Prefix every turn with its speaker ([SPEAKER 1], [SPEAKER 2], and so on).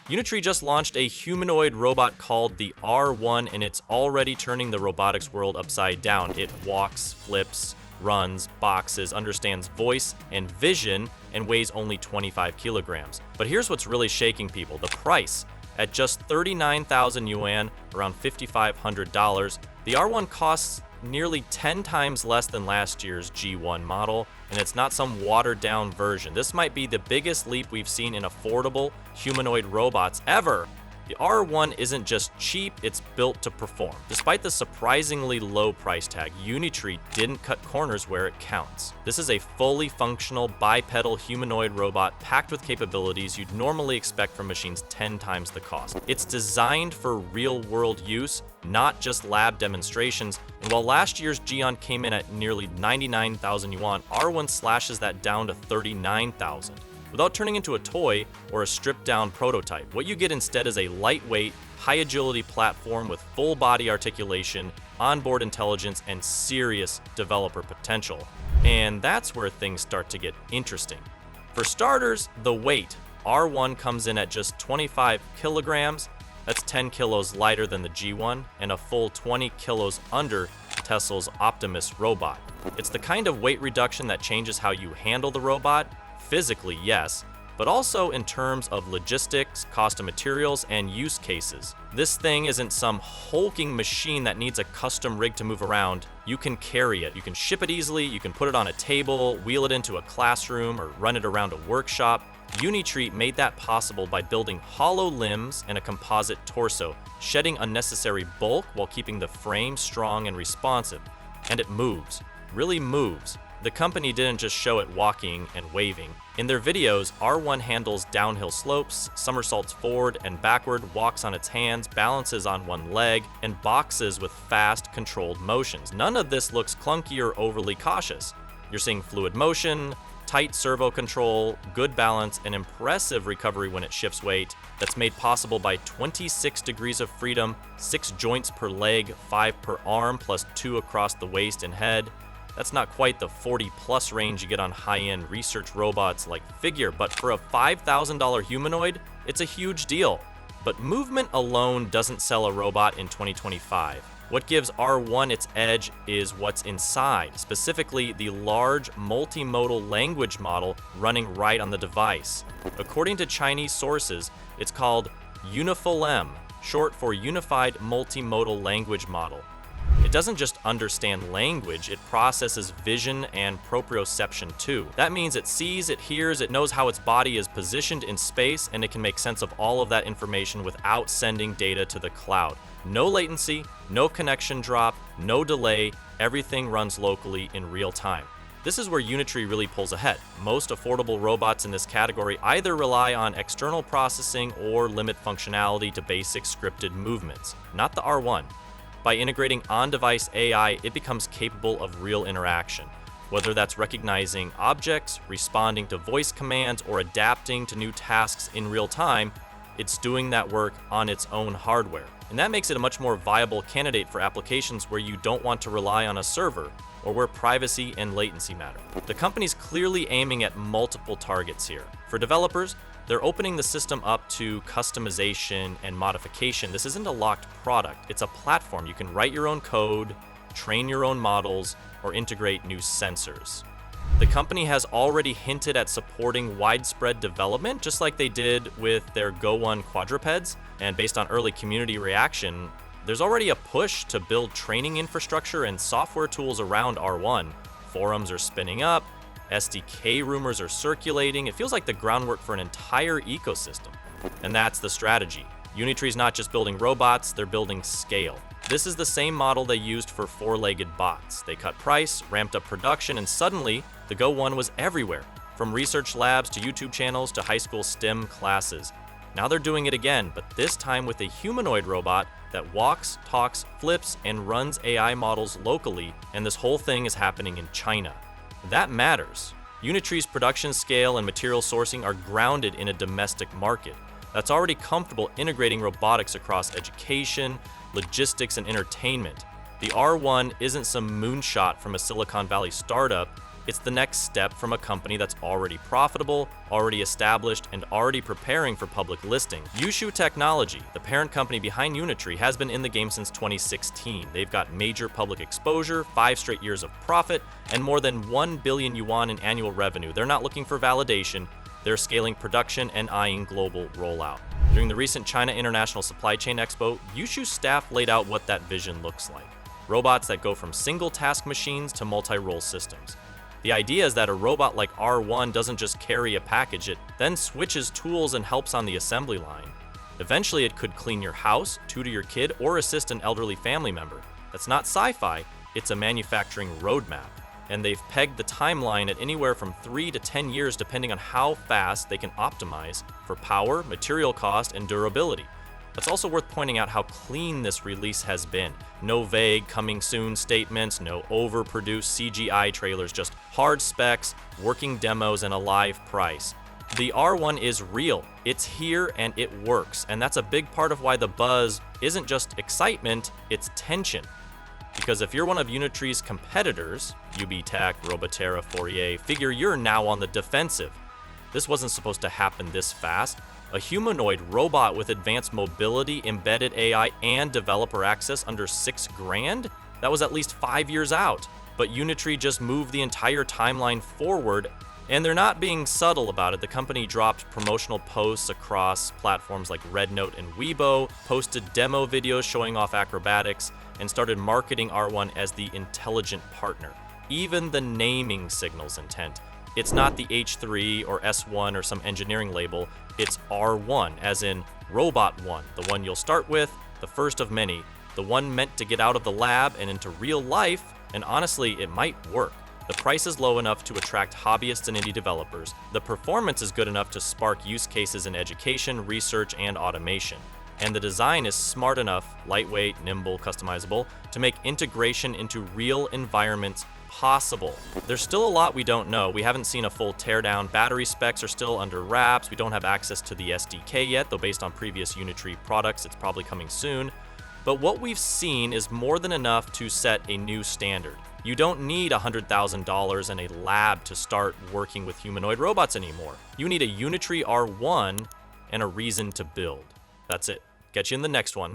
[SPEAKER 1] Unitree just launched a humanoid robot called the R1, and it's already turning the robotics world upside down. It walks, flips, runs, boxes, understands voice and vision, and weighs only 25 kilograms. But here's what's really shaking people: the price. At just 39,000 yuan, around $5,500, the R1 costs nearly 10 times less than last year's G1 model, and it's not some watered-down version. This might be the biggest leap we've seen in affordable humanoid robots ever. The R1 isn't just cheap, it's built to perform. Despite the surprisingly low price tag, Unitree didn't cut corners where it counts. This is a fully functional bipedal humanoid robot packed with capabilities you'd normally expect from machines 10 times the cost. It's designed for real-world use, not just lab demonstrations, and while last year's Gion came in at nearly 99,000 yuan, R1 slashes that down to 39,000. Without turning into a toy or a stripped-down prototype, what you get instead is a lightweight, high-agility platform with full-body articulation, onboard intelligence, and serious developer potential. And that's where things start to get interesting. For starters, the weight. R1 comes in at just 25 kilograms. That's 10 kilos lighter than the G1, and a full 20 kilos under Tesla's Optimus robot. It's the kind of weight reduction that changes how you handle the robot. Physically, yes, but also in terms of logistics, cost of materials, and use cases. This thing isn't some hulking machine that needs a custom rig to move around. You can carry it, you can ship it easily, you can put it on a table, wheel it into a classroom, or run it around a workshop. Unitree made that possible by building hollow limbs and a composite torso, shedding unnecessary bulk while keeping the frame strong and responsive. And it moves, really moves. The company didn't just show it walking and waving. In their videos, R1 handles downhill slopes, somersaults forward and backward, walks on its hands, balances on one leg, and boxes with fast, controlled motions. None of this looks clunky or overly cautious. You're seeing fluid motion, tight servo control, good balance, and impressive recovery when it shifts weight. That's made possible by 26 degrees of freedom, 6 joints per leg, 5 per arm, plus 2 across the waist and head. That's not quite the 40-plus range you get on high-end research robots like Figure, but for a $5,000 humanoid, it's a huge deal. But movement alone doesn't sell a robot in 2025. What gives R1 its edge is what's inside, specifically the large multimodal language model running right on the device. According to Chinese sources, it's called UniFLM, short for Unified Multimodal Language Model. It doesn't just understand language, it processes vision and proprioception too. That means it sees, it hears, it knows how its body is positioned in space, and it can make sense of all of that information without sending data to the cloud. No latency, no connection drop, no delay, everything runs locally in real time. This is where Unitree really pulls ahead. Most affordable robots in this category either rely on external processing or limit functionality to basic scripted movements, not the R1. By integrating on-device AI, it becomes capable of real interaction. Whether that's recognizing objects, responding to voice commands, or adapting to new tasks in real time, it's doing that work on its own hardware. And that makes it a much more viable candidate for applications where you don't want to rely on a server, or where privacy and latency matter. The company's clearly aiming at multiple targets here. For developers, they're opening the system up to customization and modification. This isn't a locked product, it's a platform. You can write your own code, train your own models, or integrate new sensors. The company has already hinted at supporting widespread development, just like they did with their Go1 quadrupeds. And based on early community reaction, there's already a push to build training infrastructure and software tools around R1. Forums are spinning up, SDK rumors are circulating. It feels like the groundwork for an entire ecosystem. And that's the strategy. Unitree's not just building robots, they're building scale. This is the same model they used for four-legged bots. They cut price, ramped up production, and suddenly, the Go1 was everywhere, from research labs to YouTube channels to high school STEM classes. Now they're doing it again, but this time with a humanoid robot that walks, talks, flips, and runs AI models locally, and this whole thing is happening in China. That matters. Unitree's production scale and material sourcing are grounded in a domestic market that's already comfortable integrating robotics across education, logistics, and entertainment. The R1 isn't some moonshot from a Silicon Valley startup. It's the next step from a company that's already profitable, already established, and already preparing for public listing. Yushu Technology, the parent company behind Unitree, has been in the game since 2016. They've got major public exposure, 5 straight years of profit, and more than 1 billion yuan in annual revenue. They're not looking for validation. They're scaling production and eyeing global rollout. During the recent China International Supply Chain Expo, Yushu's staff laid out what that vision looks like. Robots that go from single-task machines to multi-role systems. The idea is that a robot like R1 doesn't just carry a package, it then switches tools and helps on the assembly line. Eventually, it could clean your house, tutor your kid, or assist an elderly family member. That's not sci-fi, it's a manufacturing roadmap. And they've pegged the timeline at anywhere from 3 to 10 years depending on how fast they can optimize for power, material cost, and durability. It's also worth pointing out how clean this release has been. No vague coming soon statements, no overproduced CGI trailers, just hard specs, working demos, and a live price. The R1 is real, it's here and it works, and that's a big part of why the buzz isn't just excitement, it's tension. Because if you're one of Unitree's competitors, UB Tech, Roboterra, Fourier, figure you're now on the defensive. This wasn't supposed to happen this fast. A humanoid robot with advanced mobility, embedded AI, and developer access under $6 grand? That was at least 5 years out. But Unitree just moved the entire timeline forward, and they're not being subtle about it. The company dropped promotional posts across platforms like Rednote and Weibo, posted demo videos showing off acrobatics, and started marketing R1 as the intelligent partner. Even the naming signals intent. It's not the H3 or S1 or some engineering label, it's R1, as in Robot 1, the one you'll start with, the first of many, the one meant to get out of the lab and into real life, and honestly, it might work. The price is low enough to attract hobbyists and indie developers. The performance is good enough to spark use cases in education, research, and automation. And the design is smart enough, lightweight, nimble, customizable, to make integration into real environments possible. There's still a lot we don't know. We haven't seen a full teardown. Battery specs are still under wraps. We don't have access to the SDK yet, though based on previous Unitree products, it's probably coming soon. But what we've seen is more than enough to set a new standard. You don't need $100,000 and a lab to start working with humanoid robots anymore. You need a Unitree R1 and a reason to build. That's it. Catch you in the next one.